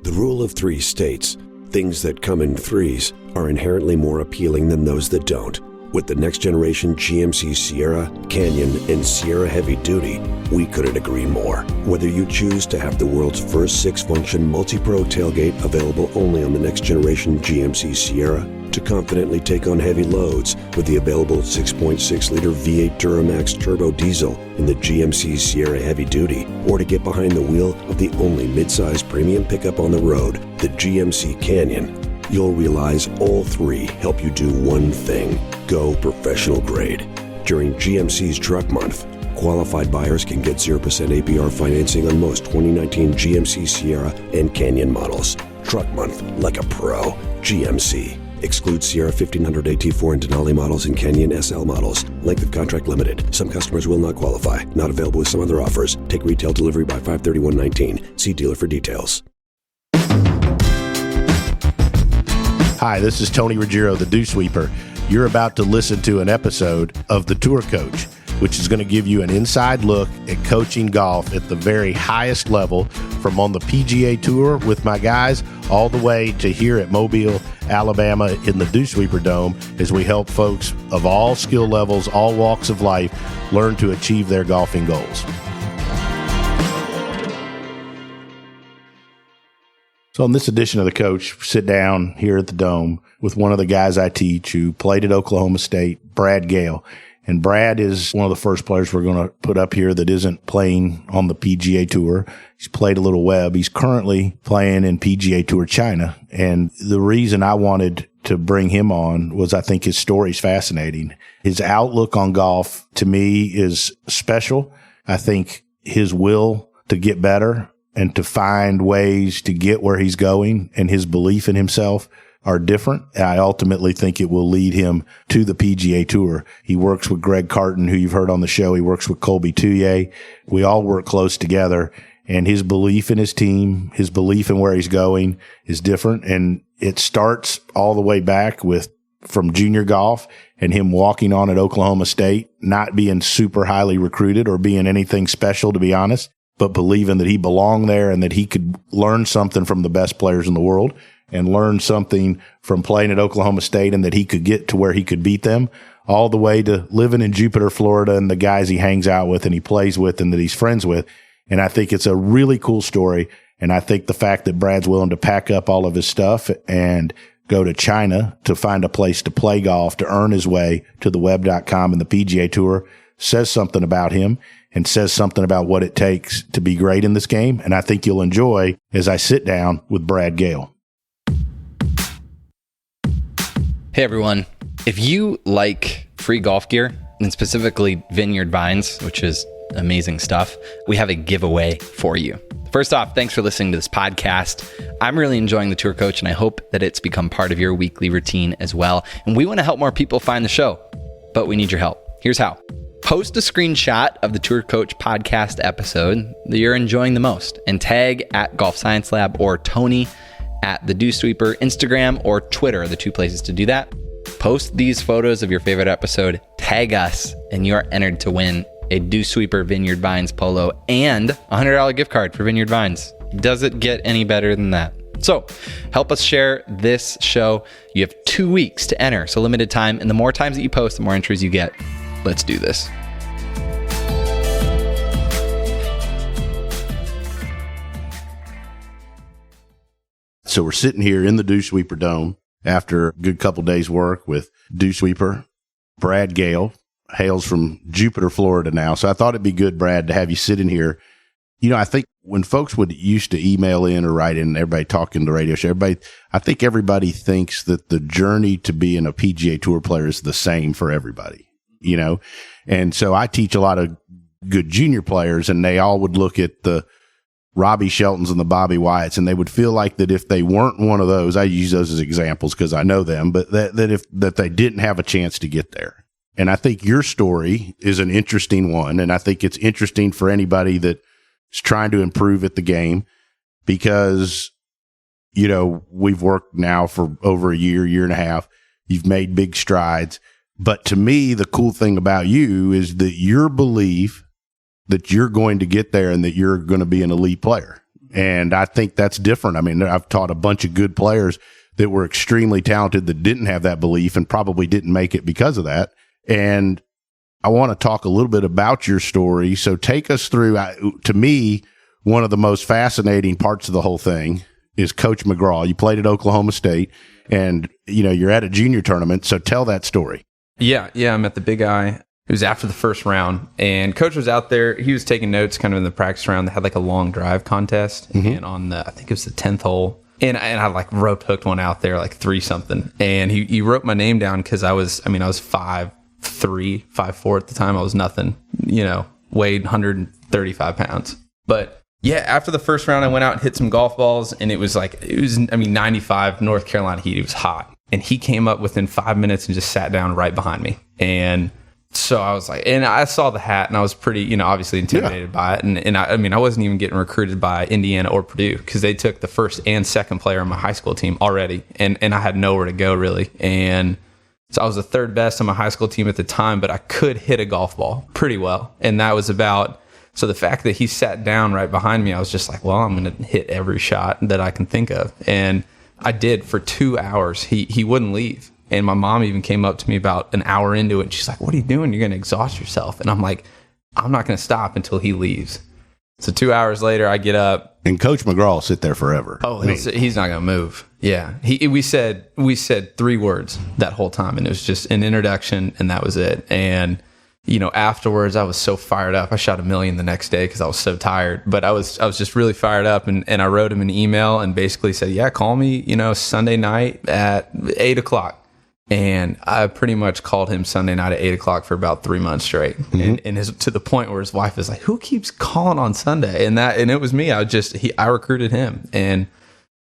The rule of three states, things that come in threes are inherently more appealing than those that don't. With the next generation GMC Sierra, Canyon, and Sierra Heavy Duty, we couldn't agree more. Whether you choose to have the world's first 6-function multi-pro tailgate available only on the next generation GMC Sierra, to confidently take on heavy loads with the available 6.6-liter V8 Duramax turbo diesel in the GMC Sierra Heavy Duty, or to get behind the wheel of the only midsize premium pickup on the road, the GMC Canyon, you'll realize all three help you do one thing: go professional grade. During GMC's Truck Month, qualified buyers can get 0% APR financing on most 2019 GMC Sierra and Canyon models. Truck Month, like a pro. GMC. Excludes Sierra 1500 AT4 and Denali models and Canyon SL models. Length of contract limited. Some customers will not qualify. Not available with some other offers. Take retail delivery by 5/31/19. See dealer for details. Hi, this is Tony Ruggiero, the Dew Sweeper. You're about to listen to an episode of The Tour Coach, which is going to give you an inside look at coaching golf at the very highest level, from on the PGA Tour with my guys all the way to here at Mobile, Alabama in the Dew Sweeper Dome, as we help folks of all skill levels, all walks of life, learn to achieve their golfing goals. So on this edition of The Coach, sit down here at the Dome with one of the guys I teach who played at Oklahoma State, Brad Gehl. And Brad is one of the first players we're going to put up here that isn't playing on the PGA Tour. He's played a little web. He's currently playing in PGA Tour China. And the reason I wanted to bring him on was I think his story's fascinating. His outlook on golf, to me, is special. I think his will to get better and to find ways to get where he's going, and his belief in himself are different. I ultimately think it will lead him to the PGA Tour. He works with Greg Carton, who you've heard on the show. He works with Colby Touye. We all work close together, and his belief in his team, his belief in where he's going is different. And it starts all the way back from junior golf and him walking on at Oklahoma State, not being super highly recruited or being anything special, to be honest, but believing that he belonged there and that he could learn something from the best players in the world, and learn something from playing at Oklahoma State, and that he could get to where he could beat them, all the way to living in Jupiter, Florida, and the guys he hangs out with and he plays with and that he's friends with. And I think it's a really cool story. And I think the fact that Brad's willing to pack up all of his stuff and go to China to find a place to play golf, to earn his way to the web.com and the PGA Tour, says something about him and says something about what it takes to be great in this game. And I think you'll enjoy as I sit down with Brad Gehl. Hey everyone, if you like free golf gear, and specifically Vineyard Vines, which is amazing stuff, we have a giveaway for you. First off, thanks for listening to this podcast. I'm really enjoying the Tour Coach, and I hope that it's become part of your weekly routine as well. And we want to help more people find the show, but we need your help. Here's how. Post a screenshot of the Tour Coach podcast episode that you're enjoying the most and tag at Golf Science Lab or Tony at the Dew Sweeper. Instagram or Twitter are the two places to do that. Post these photos of your favorite episode, tag us, and you are entered to win a Dew Sweeper Vineyard Vines polo and a $100 gift card for Vineyard Vines. Does it get any better than that? So help us share this show. You have 2 weeks to enter, so limited time. And the more times that you post, the more entries you get. Let's do this. So we're sitting here in the Dew Sweeper Dome after a good couple days work with Dew Sweeper. Brad Gehl hails from Jupiter, Florida now. So I thought it'd be good, Brad, to have you sit in here. You know, I think when folks would used to email in or write in, everybody talking to radio show, I think everybody thinks that the journey to being a PGA Tour player is the same for everybody, you know? And so I teach a lot of good junior players, and they all would look at the Robbie Sheltons and the Bobby Wyatts, and they would feel like that if they weren't one of those, I use those as examples because I know them, but that they didn't have a chance to get there. And I think your story is an interesting one, and I think it's interesting for anybody that is trying to improve at the game, because, you know, we've worked now for over a year and a half. You've made big strides. But to me, the cool thing about you is that your belief that you're going to get there and that you're going to be an elite player. And I think that's different. I mean, I've taught a bunch of good players that were extremely talented that didn't have that belief and probably didn't make it because of that. And I want to talk a little bit about your story. So take us through, to me, one of the most fascinating parts of the whole thing is Coach McGraw. You played at Oklahoma State and, you're at a junior tournament. So tell that story. Yeah. I'm at the Big Eye. It was after the first round, and Coach was out there. He was taking notes kind of in the practice round. They had like a long drive contest, and on I think it was the 10th hole, and I like rope hooked one out there, like 3-something, and he wrote my name down because I was 5'3", 5'4" at the time. I was nothing, weighed 135 pounds. But yeah, after the first round, I went out and hit some golf balls, and it was 95 North Carolina heat. It was hot, and he came up within 5 minutes and just sat down right behind me, and so I was like, and I saw the hat and I was pretty, obviously intimidated by it. And I wasn't even getting recruited by Indiana or Purdue because they took the first and second player on my high school team already. And I had nowhere to go really. And so I was the third best on my high school team at the time, but I could hit a golf ball pretty well. And that was so the fact that he sat down right behind me, I was just like, well, I'm going to hit every shot that I can think of. And I did for 2 hours. He wouldn't leave. And my mom even came up to me about an hour into it. And she's like, what are you doing? You're going to exhaust yourself. And I'm like, I'm not going to stop until he leaves. So 2 hours later, I get up. And Coach McGraw will sit there forever. Oh, he's not going to move. Yeah. We said 3 words that whole time. And it was just an introduction. And that was it. And, afterwards, I was so fired up. I shot a million the next day because I was so tired. But I was just really fired up. And I wrote him an email and basically said, yeah, call me, Sunday night at 8:00. And I pretty much called him Sunday night at 8:00 for about 3 months straight. Mm-hmm. And to the point where his wife is like, who keeps calling on Sunday? And it was me. I recruited him. And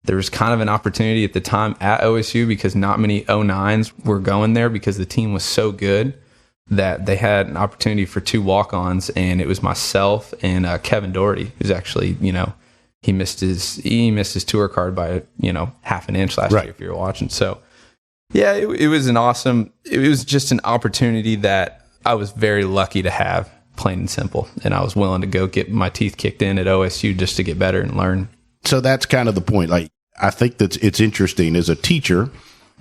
there was kind of an opportunity at the time at OSU because not many 09s were going there because the team was so good that they had an opportunity for 2 walk-ons. And it was myself and Kevin Doherty, who's actually, he missed his tour card by, half an inch last year if you were watching. So, yeah, it was just an opportunity that I was very lucky to have, plain and simple. And I was willing to go get my teeth kicked in at OSU just to get better and learn. So that's kind of the point. Like, I think that it's interesting as a teacher.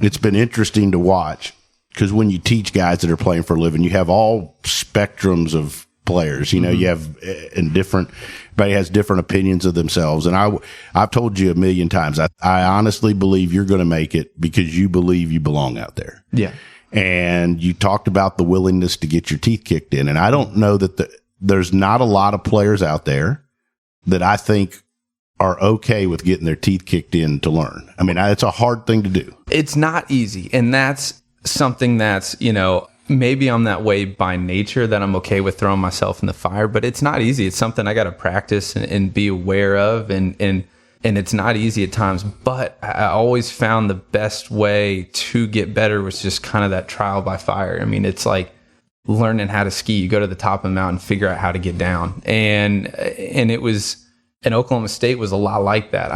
It's been interesting to watch because when you teach guys that are playing for a living, you have all spectrums of players. You have everybody has different opinions of themselves. And I've told you a million times, I honestly believe you're going to make it because you believe you belong out there. Yeah. And you talked about the willingness to get your teeth kicked in. And I don't know that there's not a lot of players out there that I think are okay with getting their teeth kicked in to learn. I mean, it's a hard thing to do. It's not easy. And that's something that's, maybe I'm that way by nature that I'm okay with throwing myself in the fire, but it's not easy. It's something I got to practice and be aware of. And it's not easy at times, but I always found the best way to get better was just kind of that trial by fire. I mean, it's like learning how to ski. You go to the top of the mountain, figure out how to get down. And it was, and Oklahoma State was a lot like that.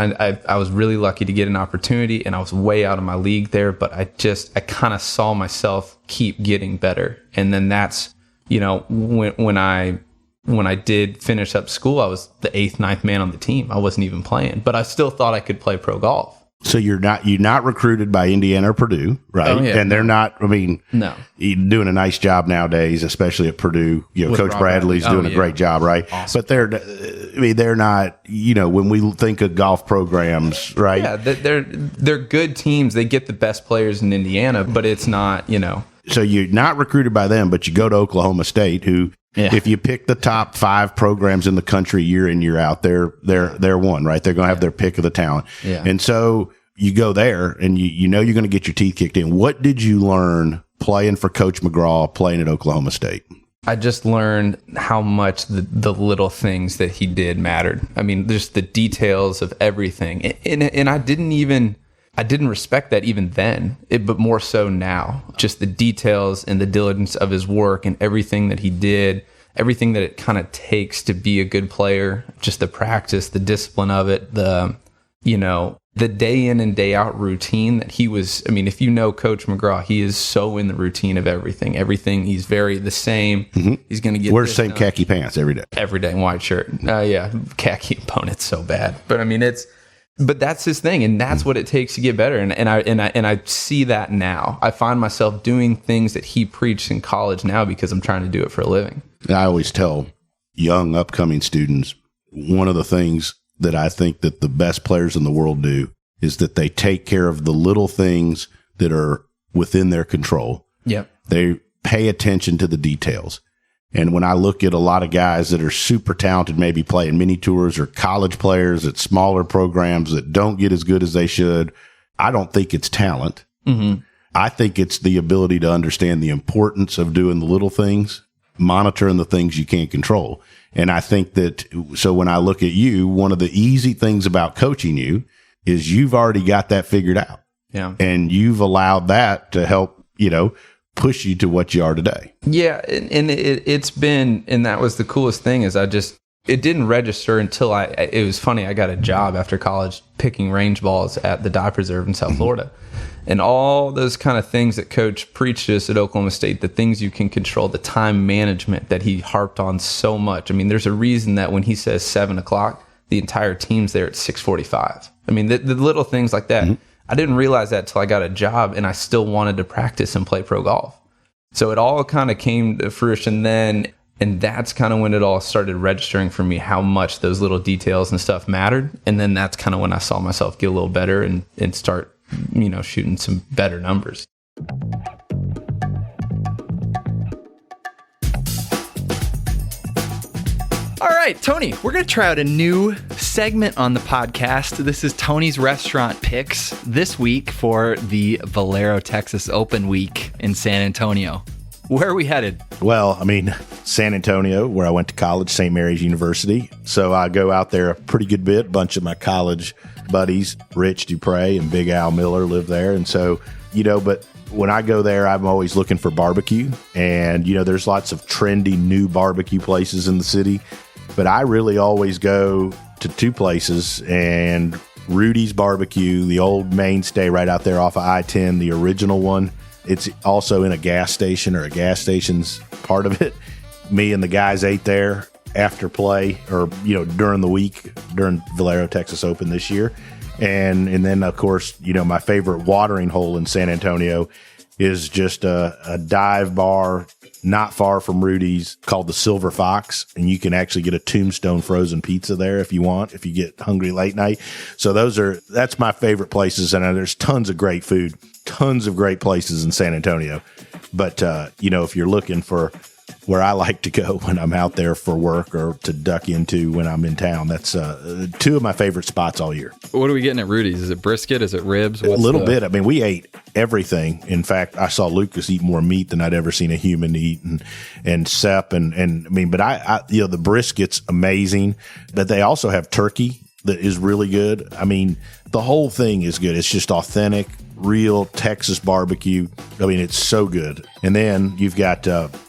I was really lucky to get an opportunity and I was way out of my league there, but I kind of saw myself keep getting better. And then that's, when I did finish up school, I was the 8th, 9th man on the team. I wasn't even playing, but I still thought I could play pro golf. So you're not recruited by Indiana or Purdue, right? Oh, yeah. And they're not, no. You're doing a nice job nowadays, especially at Purdue. With Coach Bradley's doing a great job, right? Awesome. But they're not, when we think of golf programs, right? Yeah, they're good teams. They get the best players in Indiana, but it's not, So you're not recruited by them, but you go to Oklahoma State, who, if you pick the top 5 programs in the country year in, year out, they're one, right? They're going to have their pick of the talent. Yeah. And so you go there and you're going to get your teeth kicked in. What did you learn playing for Coach McGraw, playing at Oklahoma State? I just learned how much the little things that he did mattered. I mean, just the details of everything. And I didn't respect that even then, but more so now. Just the details and the diligence of his work and everything that he did, everything that it kind of takes to be a good player, just the practice, the discipline of it, the the day in and day out routine that he was. I mean, if you know Coach McGraw, he is so in the routine of everything. He's very the same. Mm-hmm. He's going to get wear the same khaki pants every day, white shirt. Yeah, khaki opponent's so bad, but I mean but that's his thing, and that's what it takes to get better. And I see that now. I find myself doing things that he preached in college now because I'm trying to do it for a living. I always tell young upcoming students, one of the things that I think that the best players in the world do is that they take care of the little things that are within their control. Yep. They pay attention to the details. And when I look at a lot of guys that are super talented, maybe playing mini tours or college players at smaller programs that don't get as good as they should, I don't think it's talent. Mm-hmm. I think it's the ability to understand the importance of doing the little things, monitoring the things you can't control. And I think that, so when I look at you, one of the easy things about coaching you is you've already got that figured out. Yeah. And you've allowed that to help, push you to what you are today. Yeah. And it's been, and that was the coolest thing is it didn't register until it was funny. I got a job after college picking range balls at the Dye Preserve in South Florida. And all those kind of things that Coach preached to us at Oklahoma State, the things you can control, the time management that he harped on so much. I mean, there's a reason that when he says 7:00, the entire team's there at 6:45. I mean, the little things like that. Mm-hmm. I didn't realize that till I got a job, and I still wanted to practice and play pro golf. So it all kind of came to fruition then, and that's kind of when it all started registering for me how much those little details and stuff mattered. And then that's kind of when I saw myself get a little better and start shooting some better numbers. All right, Tony, we're going to try out a new segment on the podcast. This is Tony's Restaurant Picks this week for the Valero, Texas Open Week in San Antonio. Where are we headed? Well, San Antonio, where I went to college, St. Mary's University. So I go out there a pretty good bit. A bunch of my college buddies, Rich Dupre and Big Al Miller, live there. And so, but when I go there, I'm always looking for barbecue. And, there's lots of trendy new barbecue places in the city. But I really always go to two places, and Rudy's Barbecue, the old mainstay right out there off of I-10, the original one. It's also in a gas station, or a gas station's part of it. Me and the guys ate there after play, or, during the week, during Valero, Texas Open this year. And then, of course, my favorite watering hole in San Antonio is just a dive bar not far from Rudy's called the Silver Fox. And you can actually get a Tombstone frozen pizza there if you get hungry late night. So that's my favorite places. And there's tons of great food, tons of great places in San Antonio. But, if you're looking for where I like to go when I'm out there for work or to duck into when I'm in town, that's two of my favorite spots all year. What are we getting at Rudy's? Is it brisket? Is it ribs? A little bit. We ate everything. In fact, I saw Lucas eat more meat than I'd ever seen a human eat, and Sepp, but the brisket's amazing. But they also have turkey that is really good. The whole thing is good. It's just authentic, real Texas barbecue. It's so good. And then you've got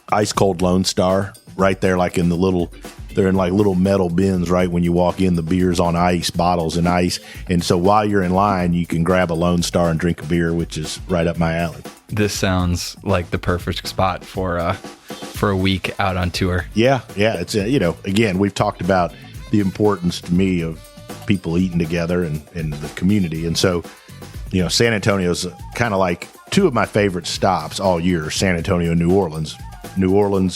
ice cold Lone Star right there, they're in little metal bins right when you walk in. The beer's on ice, bottles and ice. And so while you're in line, you can grab a Lone Star and drink a beer, which is right up my alley. This sounds like the perfect spot for a week out on tour. Yeah. It's again, we've talked about the importance to me of people eating together and the community. And so, San Antonio's kind of like two of my favorite stops all year, San Antonio and New Orleans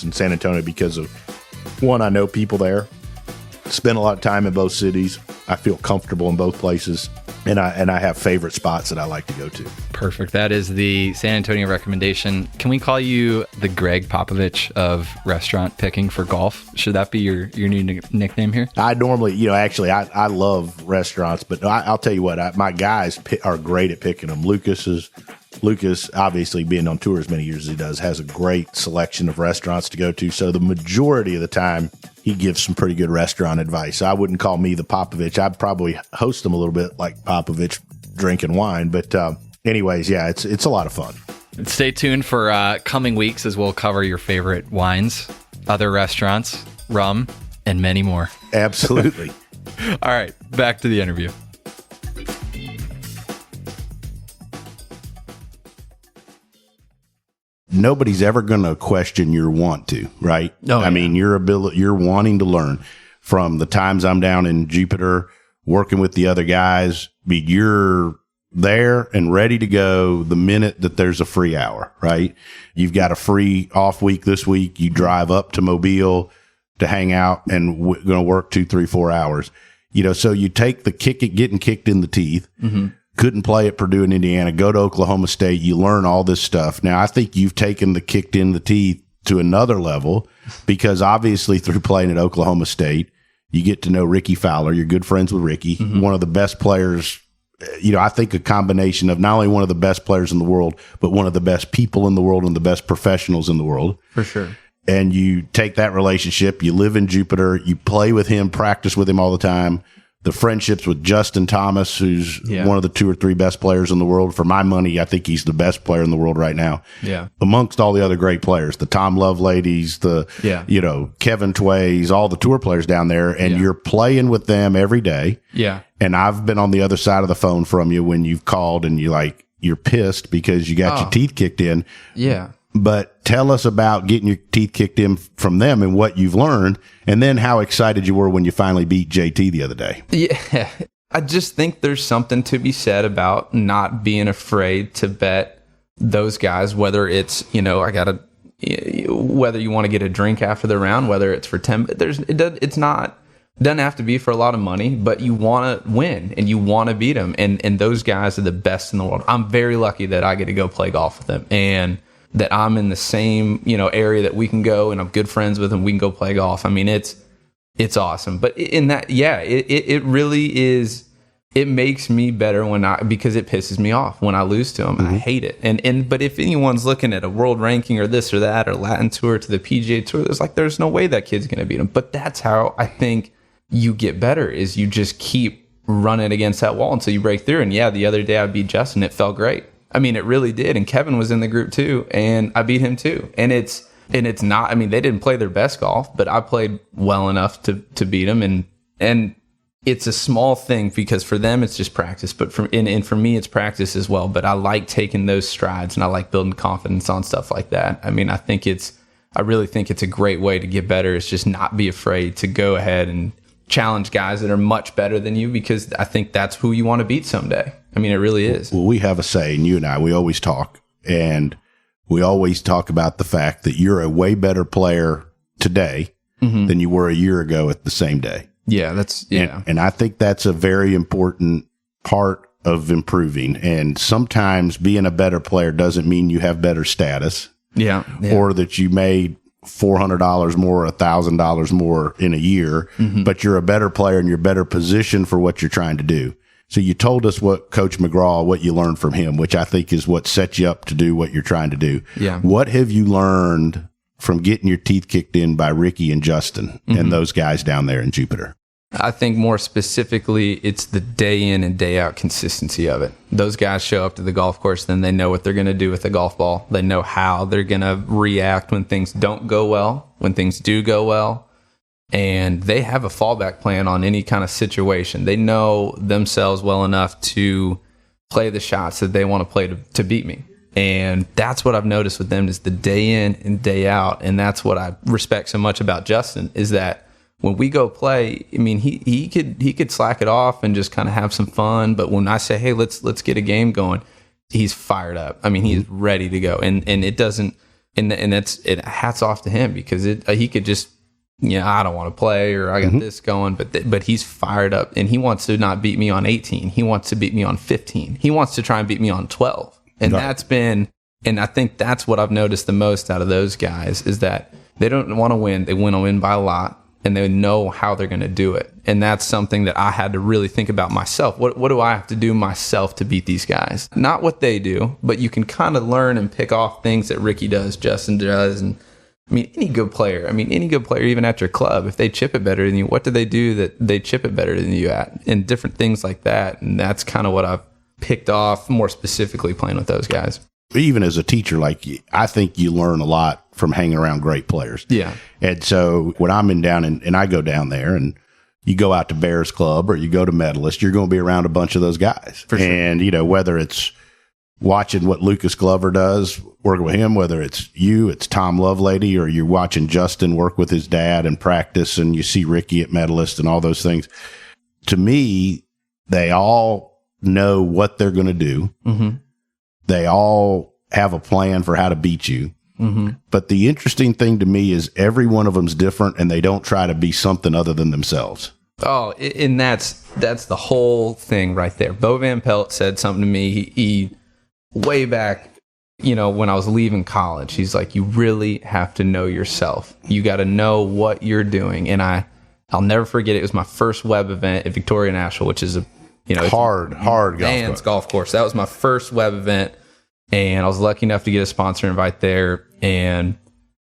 and San Antonio, because of one, I know people there, spend a lot of time in both cities. I feel comfortable in both places, and I have favorite spots that I like to go to. Perfect. That is the San Antonio recommendation. Can we call you the Greg Popovich of restaurant picking for golf? Should that be your new nickname here? I normally, I love restaurants, but I'll tell you what, my guys are great at picking them. Lucas, obviously being on tour as many years as he does, has a great selection of restaurants to go to. So the majority of the time, he gives some pretty good restaurant advice. I wouldn't call me the Popovich. I'd probably host him a little bit like Popovich, drinking wine. But anyways, yeah, it's a lot of fun. Stay tuned for coming weeks as we'll cover your favorite wines, other restaurants, rum, and many more. Absolutely. All right, back to the interview. nobody's ever going to question your want to, right? I mean, your ability, you're wanting to learn. From the times I'm down in Jupiter working with the other guys, you're there and ready to go the minute that there's a free hour, right? You've got a free off week this week. You drive up to Mobile to hang out and going to work 2, 3, 4 hours. So you take the getting kicked in the teeth, couldn't play at Purdue and Indiana, go to Oklahoma State. You learn all this stuff. Now, I think you've taken the kicked in the teeth to another level because obviously through playing at Oklahoma State, you get to know Ricky Fowler. You're good friends with Ricky, one of the best players. I think a combination of not only one of the best players in the world, but one of the best people in the world and the best professionals in the world. For sure. And you take that relationship, you live in Jupiter, you play with him, practice with him all the time. The friendships with Justin Thomas, who's one of the 2 or 3 best players in the world. For my money, I think he's the best player in the world right now. Yeah. Amongst all the other great players, the Tom Love ladies, Kevin Tways, all the tour players down there, and you're playing with them every day. Yeah. And I've been on the other side of the phone from you when you've called and you're pissed because you got your teeth kicked in. Yeah. But tell us about getting your teeth kicked in from them and what you've learned, and then how excited you were when you finally beat JT the other day. Yeah. I just think there's something to be said about not being afraid to bet those guys, whether it's, whether you want to get a drink after the round, whether it's for 10, doesn't have to be for a lot of money, but you want to win and you want to beat them. And those guys are the best in the world. I'm very lucky that I get to go play golf with them and that I'm in the same, area that we can go and I'm good friends with them. We can go play golf. I mean, it's awesome. But in that, it really is. It makes me better because it pisses me off when I lose to them. I hate it. But if anyone's looking at a world ranking or this or that, or Latin tour to the PGA tour, there's no way that kid's going to beat them. But that's how I think you get better, is you just keep running against that wall until you break through. And the other day I beat Justin. It felt great. I mean, it really did. And Kevin was in the group too, and I beat him too. And it's not, I mean, they didn't play their best golf, but I played well enough to beat them. And it's a small thing because for them it's just practice, but for me it's practice as well. But I like taking those strides and I like building confidence on stuff like that. I mean, I really think it's a great way to get better. Is just not be afraid to go ahead and challenge guys that are much better than you, because I think that's who you want to beat someday. I mean, it really is. Well, we have a saying, you and I, we always talk, and we always talk about the fact that you're a way better player today than you were a year ago at the same day. Yeah, And I think that's a very important part of improving. And sometimes being a better player doesn't mean you have better status. Yeah. Or that you made $400 more, $1,000 more in a year, but you're a better player and you're better positioned for what you're trying to do. So you told us what Coach McGraw, what you learned from him, which I think is what sets you up to do what you're trying to do. Yeah. What have you learned from getting your teeth kicked in by Ricky and Justin and those guys down there in Jupiter? I think more specifically, it's the day in and day out consistency of it. Those guys show up to the golf course, then they know what they're going to do with the golf ball. They know how they're going to react when things don't go well, when things do go well. And they have a fallback plan on any kind of situation. They know themselves well enough to play the shots that they want to play to beat me. And that's what I've noticed with them, is the day in and day out. And that's what I respect so much about Justin, is that when we go play, I mean, he could slack it off and just kind of have some fun. But when I say, hey, let's get a game going, he's fired up. I mean, he's ready to go. And it doesn't, and it hats off to him, because he could just, I don't want to play, or I got this going, but he's fired up, and he wants to not beat me on 18. He wants to beat me on 15. He wants to try and beat me on 12. And and I think that's what I've noticed the most out of those guys, is that they don't want to win. They want to win by a lot, and they know how they're going to do it. And that's something that I had to really think about myself. What do I have to do myself to beat these guys? Not what they do, but you can kind of learn and pick off things that Ricky does, Justin does, and I mean, any good player, even at your club, if they chip it better than you, what do they do that they chip it better than you at? And different things like that. And that's kind of what I've picked off more specifically playing with those guys. Even as a teacher, I think you learn a lot from hanging around great players. Yeah. And so when I'm and I go down there, and you go out to Bears Club or you go to Medalist, you're going to be around a bunch of those guys. For sure. And, whether it's watching what Lucas Glover does, working with him, whether it's you, it's Tom Lovelady, or you're watching Justin work with his dad and practice, and you see Ricky at Medalist and all those things. To me, they all know what they're going to do. Mm-hmm. They all have a plan for how to beat you. Mm-hmm. But the interesting thing to me is every one of them's different, and they don't try to be something other than themselves. Oh, and that's the whole thing right there. Bo Van Pelt said something to me. He way back, when I was leaving college, he's like, you really have to know yourself. You got to know what you're doing. And I'll never forget it. It was my first web event at Victoria National, which is hard golf course. That was my first web event. And I was lucky enough to get a sponsor invite there. And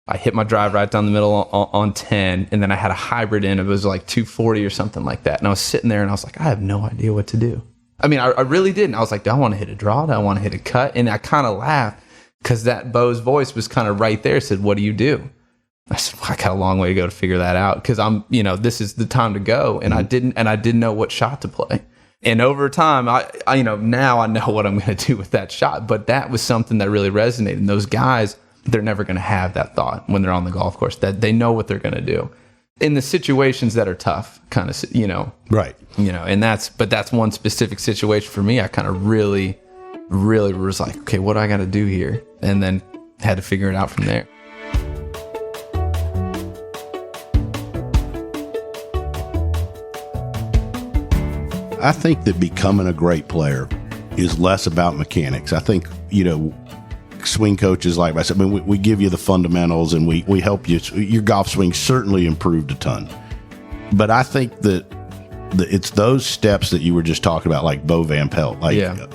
I hit my drive right down the middle on 10. And then I had a hybrid in. It was like 240 or something like that. And I was sitting there and I was like, I have no idea what to do. I mean, I really didn't. I was like, do I want to hit a draw? Do I want to hit a cut? And I kind of laughed because that Bo's voice was kind of right there. It said, what do you do? I said, well, I got a long way to go to figure that out because this is the time to go. And I didn't know what shot to play. And over time, I now I know what I'm going to do with that shot. But that was something that really resonated. And those guys, they're never going to have that thought when they're on the golf course, that they know what they're going to do in the situations that are tough, kind of, right. And that's one specific situation for me. I kind of really, really was like, okay, what do I got to do here? And then had to figure it out from there. I think that becoming a great player is less about mechanics. I think, swing coaches like myself, I mean, we give you the fundamentals and we help you. Your golf swing certainly improved a ton. But I think that it's those steps that you were just talking about, like Bo Van Pelt,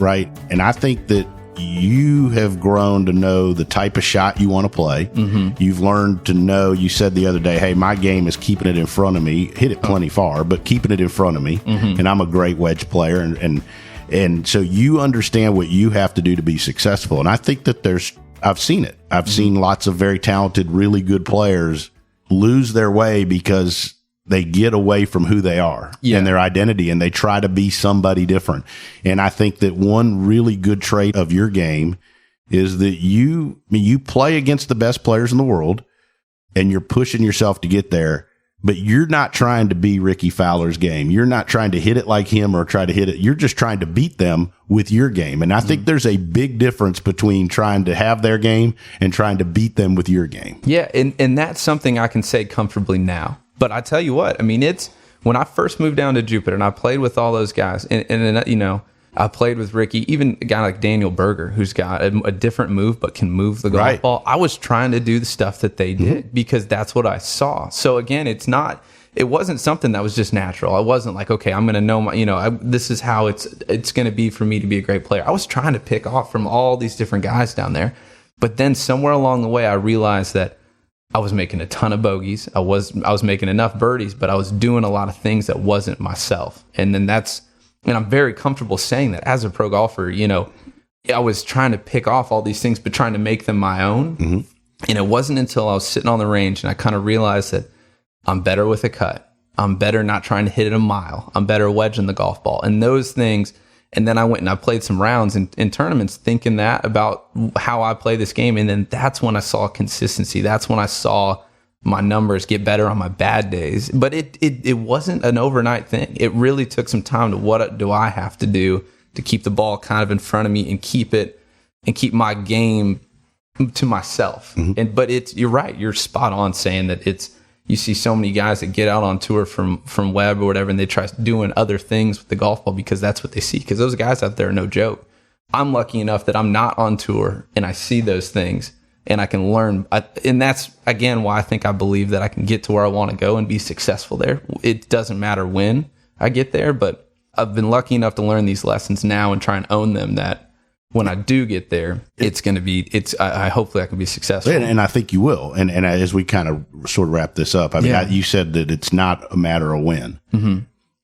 right? And I think that you have grown to know the type of shot you want to play. Mm-hmm. You've learned to know, you said the other day, hey, my game is keeping it in front of me, hit it plenty far, but keeping it in front of me. Mm-hmm. And I'm a great wedge player. And so you understand what you have to do to be successful. And I think that I've seen it. I've seen lots of very talented, really good players lose their way because they get away from who they are and their identity, and they try to be somebody different. And I think that one really good trait of your game is that you play against the best players in the world and you're pushing yourself to get there, but you're not trying to be Ricky Fowler's game. You're not trying to hit it like him or try to hit it. You're just trying to beat them with your game. And I think there's a big difference between trying to have their game and trying to beat them with your game. Yeah. And that's something I can say comfortably now. But I tell you what, I mean, it's when I first moved down to Jupiter and I played with all those guys and I played with Ricky, even a guy like Daniel Berger, who's got a different move, but can move the golf ball. I was trying to do the stuff that they did because that's what I saw. So again, it wasn't something that was just natural. I wasn't like, okay, I'm going to know this is how it's going to be for me to be a great player. I was trying to pick off from all these different guys down there. But then somewhere along the way, I realized that I was making a ton of bogeys. I was making enough birdies, but I was doing a lot of things that wasn't myself. And then and I'm very comfortable saying that as a pro golfer, I was trying to pick off all these things, but trying to make them my own. Mm-hmm. And it wasn't until I was sitting on the range and I kind of realized that I'm better with a cut. I'm better not trying to hit it a mile. I'm better wedging the golf ball and those things. And then I went and I played some rounds in tournaments thinking that about how I play this game. And then that's when I saw consistency. That's when I saw my numbers get better on my bad days. But it wasn't an overnight thing. It really took some time to what do I have to do to keep the ball kind of in front of me and keep my game to myself. Mm-hmm. But you're right. You're spot on saying that you see so many guys that get out on tour from Webb or whatever, and they try doing other things with the golf ball because that's what they see. Because those guys out there are no joke. I'm lucky enough that I'm not on tour and I see those things and I can learn. And that's, again, why I believe that I can get to where I want to go and be successful there. It doesn't matter when I get there, but I've been lucky enough to learn these lessons now and try and own them, that when I do get there, it's going to be, hopefully I can be successful. And I think you will. And as we kind of sort of wrap this up, I mean, you said that it's not a matter of when. Mm-hmm.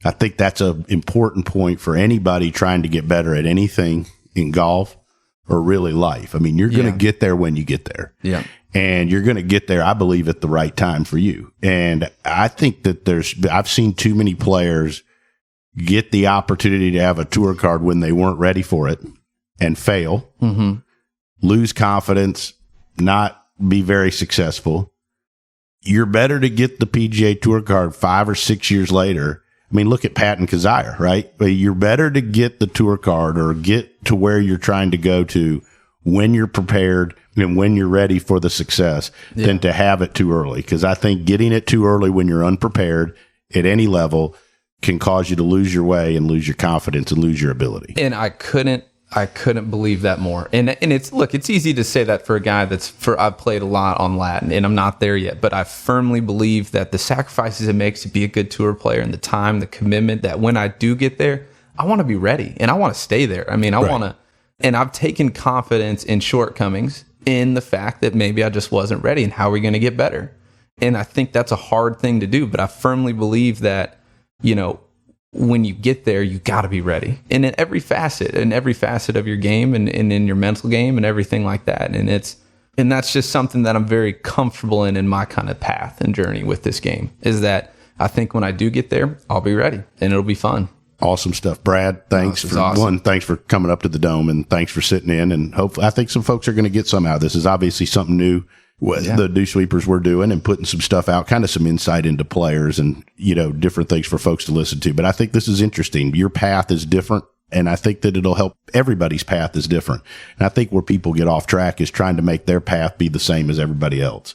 I think that's an important point for anybody trying to get better at anything in golf or really life. I mean, you're going to get there when you get there. Yeah. And you're going to get there, I believe, at the right time for you. And I think that I've seen too many players get the opportunity to have a tour card when they weren't ready for it. and fail, lose confidence, not be very successful, you're better to get the PGA Tour card 5 or 6 years later. I mean, look at Pat and Kazire, right? But you're better to get the tour card or get to where you're trying to go to when you're prepared and when you're ready for the success than to have it too early. Because I think getting it too early when you're unprepared at any level can cause you to lose your way and lose your confidence and lose your ability. And I couldn't believe that more. And it's easy to say that for a guy I've played a lot on Latin and I'm not there yet, but I firmly believe that the sacrifices it makes to be a good tour player and the time, the commitment, that when I do get there, I want to be ready and I want to stay there. I mean, I want to, and I've taken confidence in shortcomings in the fact that maybe I just wasn't ready and how are we going to get better? And I think that's a hard thing to do, but I firmly believe that, when you get there, you got to be ready. And in every facet of your game and in your mental game and everything like that. And that's just something that I'm very comfortable in my kind of path and journey with this game, is that I think when I do get there, I'll be ready and it'll be fun. Awesome stuff. Brad, thanks thanks for coming up to the Dome and thanks for sitting in. And hopefully, I think some folks are going to get some out of this. This is obviously something new. The Dew Sweepers we're doing and putting some stuff out, kind of some insight into players and, different things for folks to listen to. But I think this is interesting. Your path is different, and I think that it'll help. Everybody's path is different. And I think where people get off track is trying to make their path be the same as everybody else.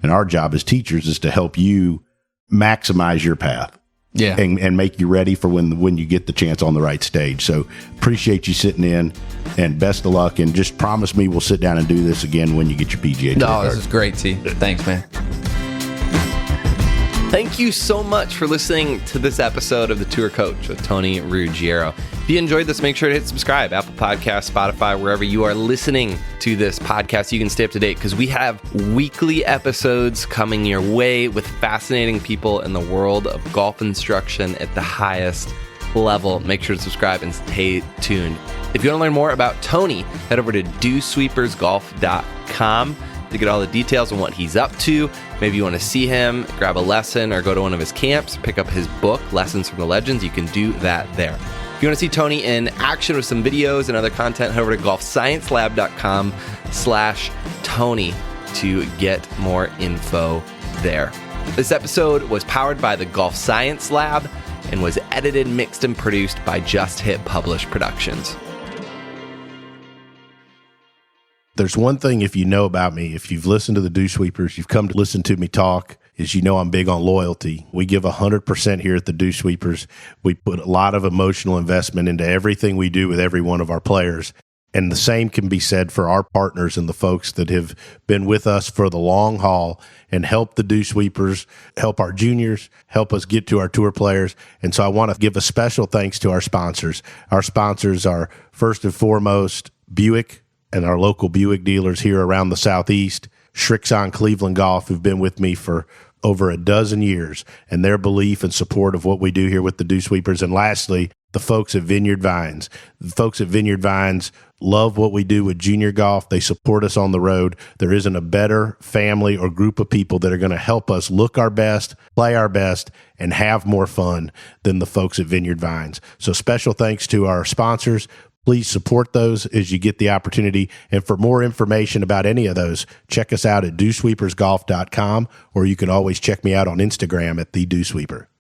And our job as teachers is to help you maximize your path. Yeah. And make you ready for when you get the chance on the right stage. So appreciate you sitting in and best of luck. And just promise me we'll sit down and do this again when you get your PGA Tour card. This is great, T. Thanks, man. Thank you so much for listening to this episode of The Tour Coach with Tony Ruggiero. If you enjoyed this, make sure to hit subscribe, Apple Podcasts, Spotify, wherever you are listening to this podcast. You can stay up to date because we have weekly episodes coming your way with fascinating people in the world of golf instruction at the highest level. Make sure to subscribe and stay tuned. If you want to learn more about Tony, head over to dewsweepersgolf.com to get all the details on what he's up to. Maybe you want to see him, grab a lesson, or go to one of his camps, pick up his book, Lessons from the Legends. You can do that there. If you want to see Tony in action with some videos and other content, head over to golfsciencelab.com/Tony to get more info there. This episode was powered by the Golf Science Lab and was edited, mixed, and produced by Just Hit Publish Productions. There's one thing, if you know about me, if you've listened to the Dew Sweepers, you've come to listen to me talk, is I'm big on loyalty. We give 100% here at the Dew Sweepers. We put a lot of emotional investment into everything we do with every one of our players. And the same can be said for our partners and the folks that have been with us for the long haul and help the Dew Sweepers, help our juniors, help us get to our tour players. And so I want to give a special thanks to our sponsors. Our sponsors are, first and foremost, Buick and our local Buick dealers here around the Southeast, Shrixon Cleveland Golf, who've been with me for over a dozen years, and their belief and support of what we do here with the Dew Sweepers. And lastly, the folks at Vineyard Vines. The folks at Vineyard Vines love what we do with junior golf. They support us on the road. There isn't a better family or group of people that are going to help us look our best, play our best, and have more fun than the folks at Vineyard Vines. So special thanks to our sponsors. Please support those as you get the opportunity. And for more information about any of those, check us out at dewsweepersgolf.com, or you can always check me out on Instagram at the Dew Sweeper.